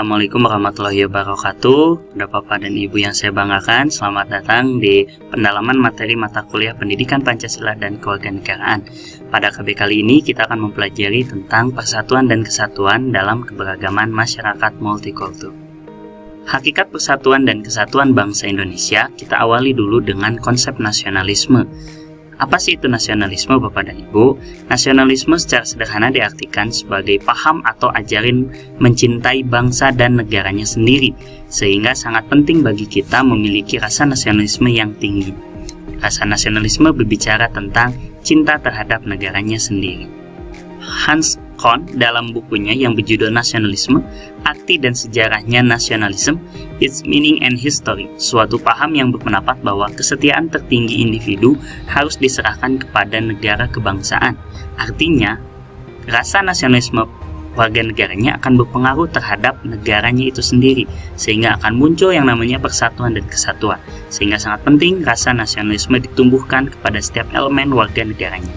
Assalamualaikum warahmatullahi wabarakatuh. Bapak dan Ibu yang saya banggakan, selamat datang di pendalaman materi mata kuliah Pendidikan Pancasila dan Kewarganegaraan. Pada KB kali ini kita akan mempelajari tentang persatuan dan kesatuan dalam keberagaman masyarakat multikultur. Hakikat persatuan dan kesatuan bangsa Indonesia kita awali dulu dengan konsep nasionalisme. Apa sih itu nasionalisme, Bapak dan Ibu? Nasionalisme secara sederhana diartikan sebagai paham atau ajaran mencintai bangsa dan negaranya sendiri, sehingga sangat penting bagi kita memiliki rasa nasionalisme yang tinggi. Rasa nasionalisme berbicara tentang cinta terhadap negaranya sendiri. Hans Kohn dalam bukunya yang berjudul Nasionalisme, Arti dan Sejarahnya Nasionalisme, Its Meaning and History, suatu paham yang berpendapat bahwa kesetiaan tertinggi individu harus diserahkan kepada negara kebangsaan. Artinya, rasa nasionalisme warga negaranya akan berpengaruh terhadap negaranya itu sendiri, sehingga akan muncul yang namanya persatuan dan kesatuan. Sehingga sangat penting rasa nasionalisme ditumbuhkan kepada setiap elemen warga negaranya.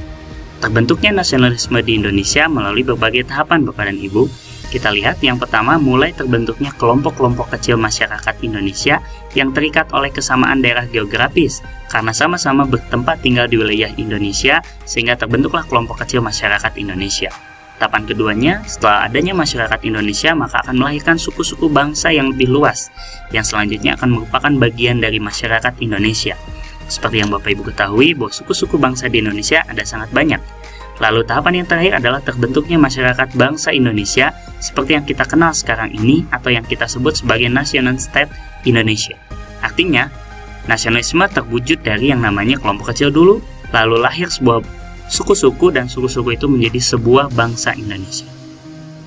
Terbentuknya nasionalisme di Indonesia melalui berbagai tahapan, Bapak dan Ibu. Kita lihat yang pertama, mulai terbentuknya kelompok-kelompok kecil masyarakat Indonesia yang terikat oleh kesamaan daerah geografis karena sama-sama bertempat tinggal di wilayah Indonesia, sehingga terbentuklah kelompok kecil masyarakat Indonesia. Tahapan keduanya, setelah adanya masyarakat Indonesia, maka akan melahirkan suku-suku bangsa yang lebih luas, yang selanjutnya akan merupakan bagian dari masyarakat Indonesia. Seperti yang Bapak Ibu ketahui bahwa suku-suku bangsa di Indonesia ada sangat banyak. Lalu tahapan yang terakhir adalah terbentuknya masyarakat bangsa Indonesia seperti yang kita kenal sekarang ini atau yang kita sebut sebagai National State Indonesia. Artinya, nasionalisme terwujud dari yang namanya kelompok kecil dulu, lalu lahir sebuah suku-suku dan suku-suku itu menjadi sebuah bangsa Indonesia.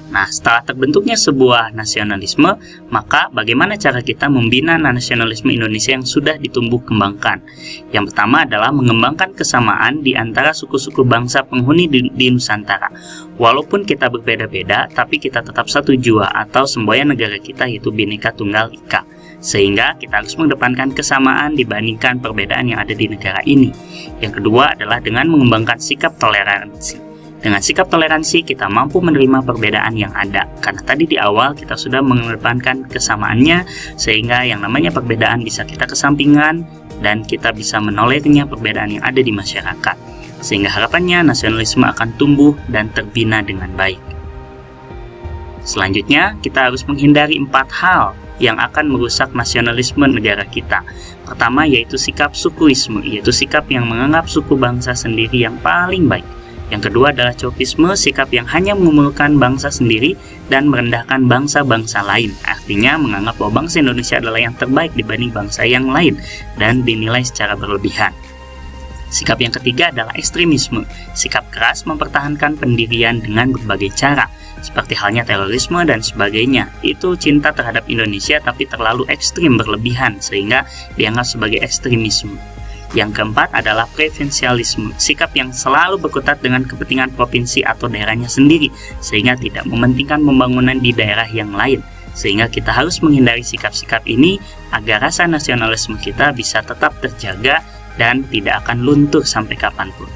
Nah, setelah terbentuknya sebuah nasionalisme, maka bagaimana cara kita membina nasionalisme Indonesia yang sudah ditumbuh kembangkan? Yang pertama adalah mengembangkan kesamaan di antara suku-suku bangsa penghuni di Nusantara. Walaupun kita berbeda-beda, tapi kita tetap satu jua atau semboyan negara kita, yaitu Bhinneka Tunggal Ika. Sehingga kita harus mengedepankan kesamaan dibandingkan perbedaan yang ada di negara ini. Yang kedua adalah dengan mengembangkan sikap toleransi. Dengan sikap toleransi kita mampu menerima perbedaan yang ada, karena tadi di awal kita sudah mengedepankan kesamaannya, sehingga yang namanya perbedaan bisa kita kesampingkan dan kita bisa menolehnya perbedaan yang ada di masyarakat, sehingga harapannya nasionalisme akan tumbuh dan terbina dengan baik. Selanjutnya kita harus menghindari 4 hal yang akan merusak nasionalisme negara kita. Pertama yaitu sikap sukuisme, yaitu sikap yang menganggap suku bangsa sendiri yang paling baik. Yang kedua adalah chauvinisme, sikap yang hanya memuliakan bangsa sendiri dan merendahkan bangsa-bangsa lain. Artinya menganggap bahwa bangsa Indonesia adalah yang terbaik dibanding bangsa yang lain dan dinilai secara berlebihan. Sikap yang ketiga adalah ekstremisme, sikap keras mempertahankan pendirian dengan berbagai cara, seperti halnya terorisme dan sebagainya. Itu cinta terhadap Indonesia tapi terlalu ekstrim berlebihan sehingga dianggap sebagai ekstremisme. Yang keempat adalah provinsialisme, sikap yang selalu berkutat dengan kepentingan provinsi atau daerahnya sendiri, sehingga tidak mementingkan pembangunan di daerah yang lain. Sehingga kita harus menghindari sikap-sikap ini agar rasa nasionalisme kita bisa tetap terjaga dan tidak akan luntur sampai kapanpun.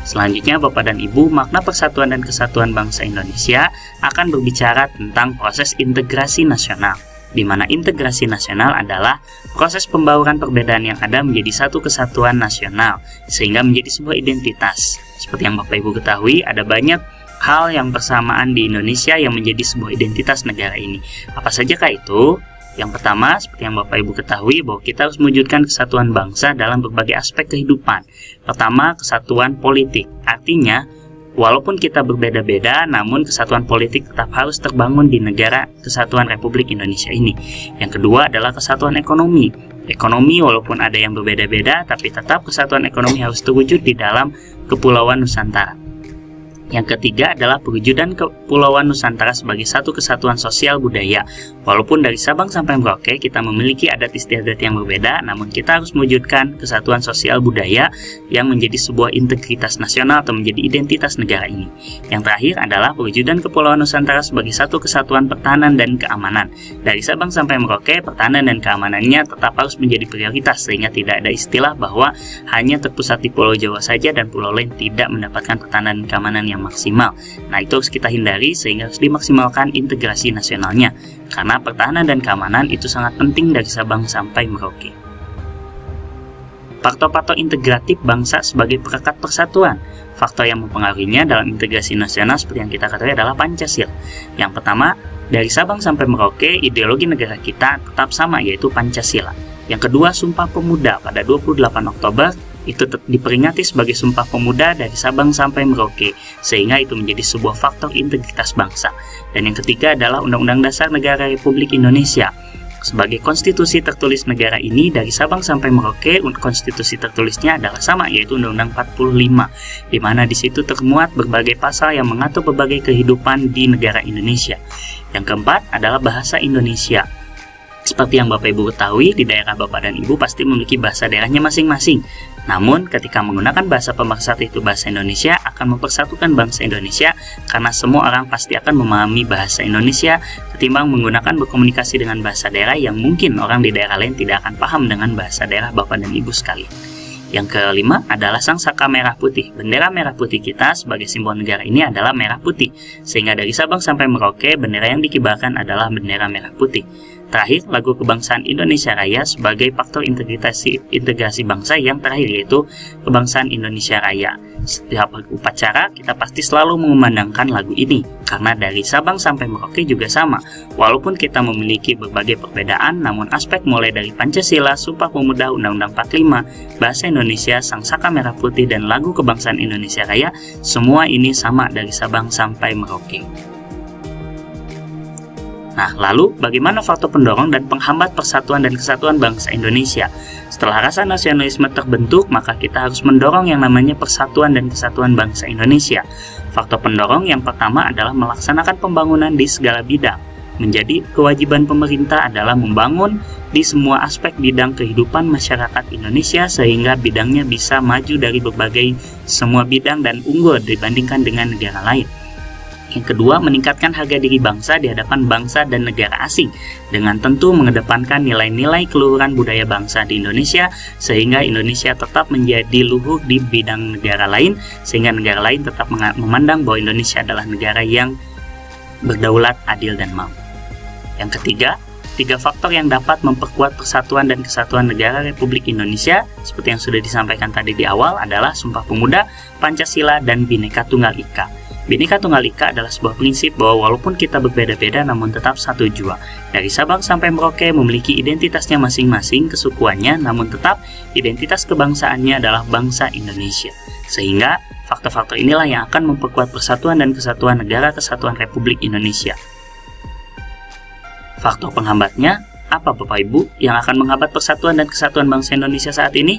Selanjutnya, Bapak dan Ibu, makna persatuan dan kesatuan bangsa Indonesia akan berbicara tentang proses integrasi nasional, di mana integrasi nasional adalah proses pembauran perbedaan yang ada menjadi satu kesatuan nasional, sehingga menjadi sebuah identitas. Seperti yang Bapak Ibu ketahui, ada banyak hal yang bersamaan di Indonesia yang menjadi sebuah identitas negara ini. Apa sajakah itu? Yang pertama, seperti yang Bapak Ibu ketahui, bahwa kita harus mewujudkan kesatuan bangsa dalam berbagai aspek kehidupan. Pertama, kesatuan politik. Artinya, walaupun kita berbeda-beda, namun kesatuan politik tetap harus terbangun di negara Kesatuan Republik Indonesia ini. Yang kedua adalah kesatuan ekonomi. Ekonomi walaupun ada yang berbeda-beda, tapi tetap kesatuan ekonomi harus terwujud di dalam Kepulauan Nusantara. Yang ketiga adalah perwujudan Kepulauan Nusantara sebagai satu kesatuan sosial budaya. Walaupun dari Sabang sampai Merauke kita memiliki adat istiadat yang berbeda, namun kita harus mewujudkan kesatuan sosial budaya yang menjadi sebuah integritas nasional atau menjadi identitas negara ini. Yang terakhir adalah perwujudan Kepulauan Nusantara sebagai satu kesatuan pertahanan dan keamanan. Dari Sabang sampai Merauke, pertahanan dan keamanannya tetap harus menjadi prioritas, sehingga tidak ada istilah bahwa hanya terpusat di Pulau Jawa saja dan pulau lain tidak mendapatkan pertahanan dan keamanan yang yang maksimal. Nah, itu harus kita hindari sehingga harus dimaksimalkan integrasi nasionalnya, karena pertahanan dan keamanan itu sangat penting dari Sabang sampai Merauke. Faktor-faktor integratif bangsa sebagai perekat persatuan. Faktor yang mempengaruhinya dalam integrasi nasional seperti yang kita ketahui adalah Pancasila. Yang pertama, dari Sabang sampai Merauke, ideologi negara kita tetap sama, yaitu Pancasila. Yang kedua, Sumpah Pemuda pada 28 Oktober itu diperingati sebagai Sumpah Pemuda dari Sabang sampai Merauke, sehingga itu menjadi sebuah faktor integritas bangsa. Dan yang ketiga adalah Undang-Undang Dasar Negara Republik Indonesia. Sebagai konstitusi tertulis negara ini, dari Sabang sampai Merauke, konstitusi tertulisnya adalah sama, yaitu Undang-Undang 45, di mana di situ termuat berbagai pasal yang mengatur berbagai kehidupan di negara Indonesia. Yang keempat adalah bahasa Indonesia. Seperti yang Bapak Ibu ketahui, di daerah Bapak dan Ibu pasti memiliki bahasa daerahnya masing-masing. Namun, ketika menggunakan bahasa pemersatu itu bahasa Indonesia, akan mempersatukan bangsa Indonesia, karena semua orang pasti akan memahami bahasa Indonesia ketimbang menggunakan berkomunikasi dengan bahasa daerah yang mungkin orang di daerah lain tidak akan paham dengan bahasa daerah Bapak dan Ibu sekalian. Yang kelima adalah sang saka merah putih. Bendera merah putih kita sebagai simbol negara ini adalah merah putih, sehingga dari Sabang sampai Merauke, bendera yang dikibarkan adalah bendera merah putih. Terakhir, lagu kebangsaan Indonesia Raya sebagai faktor integrasi bangsa yang terakhir, yaitu kebangsaan Indonesia Raya. Setiap upacara kita pasti selalu mengumandangkan lagu ini, karena dari Sabang sampai Merauke juga sama. Walaupun kita memiliki berbagai perbedaan, namun aspek mulai dari Pancasila, Sumpah Pemuda, Undang-Undang 45, bahasa Indonesia, sang saka merah putih, dan lagu kebangsaan Indonesia Raya, semua ini sama dari Sabang sampai Merauke. Nah, lalu bagaimana faktor pendorong dan penghambat persatuan dan kesatuan bangsa Indonesia? Setelah rasa nasionalisme terbentuk, maka kita harus mendorong yang namanya persatuan dan kesatuan bangsa Indonesia. Faktor pendorong yang pertama adalah melaksanakan pembangunan di segala bidang. Menjadi kewajiban pemerintah adalah membangun di semua aspek bidang kehidupan masyarakat Indonesia, sehingga bidangnya bisa maju dari berbagai semua bidang dan unggul dibandingkan dengan negara lain. Yang kedua, meningkatkan harga diri bangsa di hadapan bangsa dan negara asing, dengan tentu mengedepankan nilai-nilai keluhuran budaya bangsa di Indonesia, sehingga Indonesia tetap menjadi luhur di bidang negara lain, sehingga negara lain tetap memandang bahwa Indonesia adalah negara yang berdaulat, adil, dan makmur. Yang ketiga, tiga faktor yang dapat memperkuat persatuan dan kesatuan negara Republik Indonesia, seperti yang sudah disampaikan tadi di awal, adalah Sumpah Pemuda, Pancasila, dan Bhinneka Tunggal Ika. Bhinneka Tunggal Ika adalah sebuah prinsip bahwa walaupun kita berbeda-beda namun tetap satu jua. Dari Sabang sampai Merauke memiliki identitasnya masing-masing kesukuannya, namun tetap identitas kebangsaannya adalah bangsa Indonesia. Sehingga faktor-faktor inilah yang akan memperkuat persatuan dan kesatuan negara kesatuan Republik Indonesia. Faktor penghambatnya apa Bapak Ibu yang akan menghambat persatuan dan kesatuan bangsa Indonesia saat ini?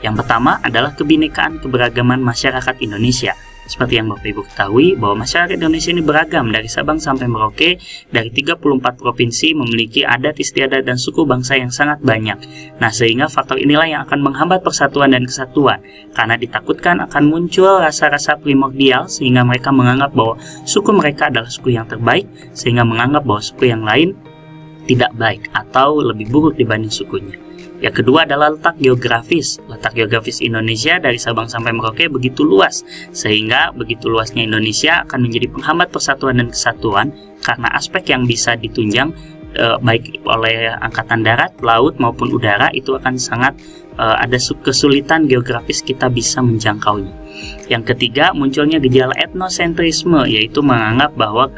Yang pertama adalah kebinekaan keberagaman masyarakat Indonesia. Seperti yang Bapak Ibu ketahui bahwa masyarakat Indonesia ini beragam dari Sabang sampai Merauke, dari 34 provinsi memiliki adat istiadat dan suku bangsa yang sangat banyak. Nah, sehingga faktor inilah yang akan menghambat persatuan dan kesatuan, karena ditakutkan akan muncul rasa-rasa primordial sehingga mereka menganggap bahwa suku mereka adalah suku yang terbaik, sehingga menganggap bahwa suku yang lain tidak baik atau lebih buruk dibanding sukunya. Yang kedua adalah letak geografis. Letak geografis Indonesia dari Sabang sampai Merauke begitu luas, sehingga begitu luasnya Indonesia akan menjadi penghambat persatuan dan kesatuan karena aspek yang bisa ditunjang baik oleh angkatan darat, laut maupun udara itu akan sangat ada kesulitan geografis kita bisa menjangkaunya. Yang ketiga, munculnya gejala etnosentrisme, yaitu menganggap bahwa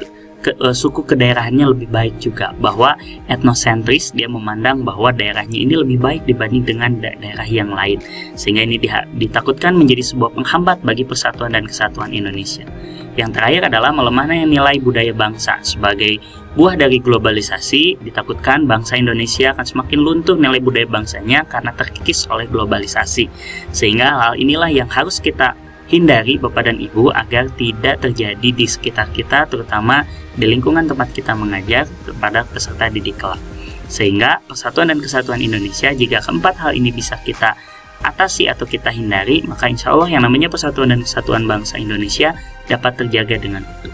suku kedaerahannya lebih baik juga, bahwa etnosentris dia memandang bahwa daerahnya ini lebih baik dibanding dengan daerah yang lain, sehingga ini ditakutkan menjadi sebuah penghambat bagi persatuan dan kesatuan Indonesia. Yang terakhir adalah melemahnya nilai budaya bangsa. Sebagai buah dari globalisasi, ditakutkan bangsa Indonesia akan semakin luntur nilai budaya bangsanya karena terkikis oleh globalisasi, sehingga hal inilah yang harus kita hindari Bapak dan Ibu agar tidak terjadi di sekitar kita, terutama di lingkungan tempat kita mengajar kepada peserta didik kelak. Sehingga persatuan dan kesatuan Indonesia, jika keempat hal ini bisa kita atasi atau kita hindari, maka insya Allah yang namanya persatuan dan kesatuan bangsa Indonesia dapat terjaga dengan utuh.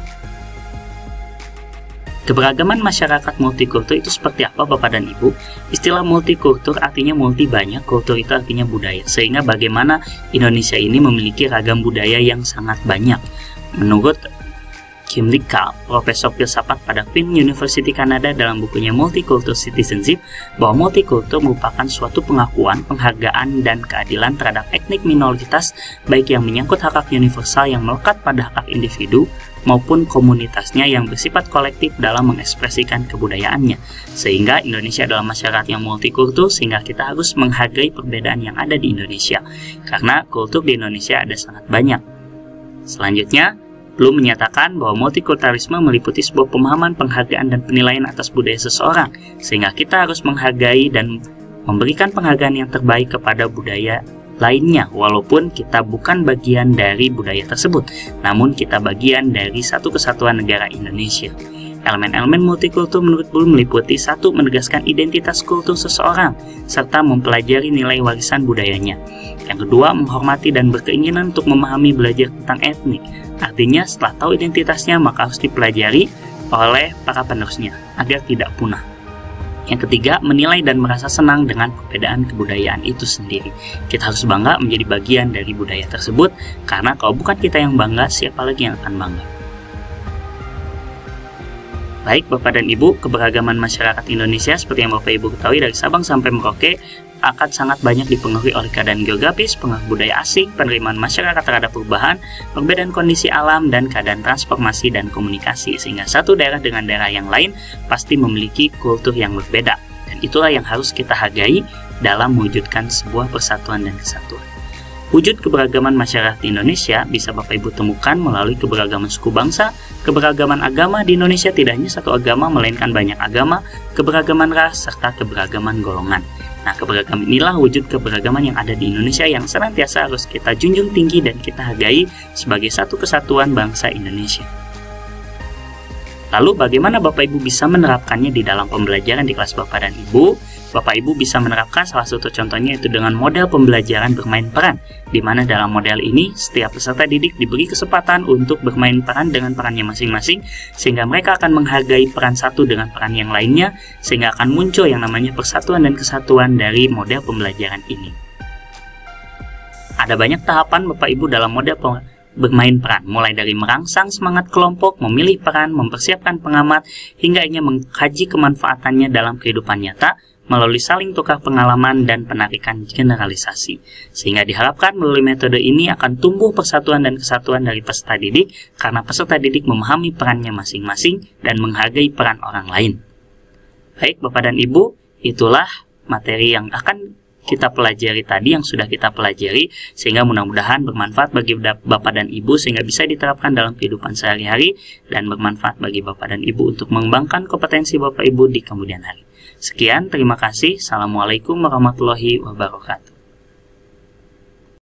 Keberagaman masyarakat multikultur itu seperti apa Bapak dan Ibu? Istilah multikultur artinya multi banyak, kultur itu artinya budaya. Sehingga bagaimana Indonesia ini memiliki ragam budaya yang sangat banyak. Menurut Kim Lik-Kal, profesor filsafat pada Queen University Kanada dalam bukunya Multicultural Citizenship, bahwa multikultur merupakan suatu pengakuan, penghargaan, dan keadilan terhadap etnik minoritas, baik yang menyangkut hak-hak universal yang melekat pada hak individu, maupun komunitasnya yang bersifat kolektif dalam mengekspresikan kebudayaannya. Sehingga Indonesia adalah masyarakat yang multikultur, sehingga kita harus menghargai perbedaan yang ada di Indonesia. Karena kultur di Indonesia ada sangat banyak. Selanjutnya, Bloom menyatakan bahwa multikulturalisme meliputi sebuah pemahaman, penghargaan, dan penilaian atas budaya seseorang, sehingga kita harus menghargai dan memberikan penghargaan yang terbaik kepada budaya lainnya, walaupun kita bukan bagian dari budaya tersebut, namun kita bagian dari satu kesatuan negara Indonesia. Elemen-elemen multikultur menurut Bloom meliputi: 1. Menegaskan identitas kultur seseorang, serta mempelajari nilai warisan budayanya. Yang kedua, menghormati dan berkeinginan untuk memahami belajar tentang etnik. Artinya, setelah tahu identitasnya, maka harus dipelajari oleh para penerusnya, agar tidak punah. Yang ketiga, menilai dan merasa senang dengan perbedaan kebudayaan itu sendiri. Kita harus bangga menjadi bagian dari budaya tersebut, karena kalau bukan kita yang bangga, siapa lagi yang akan bangga? Baik Bapak dan Ibu, keberagaman masyarakat Indonesia seperti yang Bapak Ibu ketahui dari Sabang sampai Merauke akan sangat banyak dipengaruhi oleh keadaan geografis, pengaruh budaya asing, penerimaan masyarakat terhadap perubahan, perbedaan kondisi alam, dan keadaan transformasi dan komunikasi, sehingga satu daerah dengan daerah yang lain pasti memiliki kultur yang berbeda, dan itulah yang harus kita hargai dalam mewujudkan sebuah persatuan dan kesatuan. Wujud keberagaman masyarakat di Indonesia bisa Bapak Ibu temukan melalui keberagaman suku bangsa, keberagaman agama. Di Indonesia tidak hanya satu agama, melainkan banyak agama, keberagaman ras, serta keberagaman golongan. Nah, keberagaman inilah wujud keberagaman yang ada di Indonesia yang senantiasa harus kita junjung tinggi dan kita hargai sebagai satu kesatuan bangsa Indonesia. Lalu bagaimana Bapak Ibu bisa menerapkannya di dalam pembelajaran di kelas Bapak dan Ibu? Bapak Ibu bisa menerapkan salah satu contohnya yaitu dengan model pembelajaran bermain peran, di mana dalam model ini setiap peserta didik diberi kesempatan untuk bermain peran dengan perannya masing-masing, sehingga mereka akan menghargai peran satu dengan peran yang lainnya, sehingga akan muncul yang namanya persatuan dan kesatuan dari model pembelajaran ini. Ada banyak tahapan Bapak Ibu dalam model bermain peran, mulai dari merangsang semangat kelompok, memilih peran, mempersiapkan pengamat, hingga ingin mengkaji kemanfaatannya dalam kehidupan nyata, melalui saling tukar pengalaman dan penarikan generalisasi. Sehingga diharapkan melalui metode ini akan tumbuh persatuan dan kesatuan dari peserta didik, karena peserta didik memahami perannya masing-masing dan menghargai peran orang lain. Baik Bapak dan Ibu, itulah materi yang akan kita pelajari tadi, yang sudah kita pelajari, sehingga mudah-mudahan bermanfaat bagi Bapak dan Ibu, sehingga bisa diterapkan dalam kehidupan sehari-hari dan bermanfaat bagi Bapak dan Ibu untuk mengembangkan kompetensi Bapak Ibu di kemudian hari. Sekian, terima kasih. Assalamualaikum warahmatullahi wabarakatuh.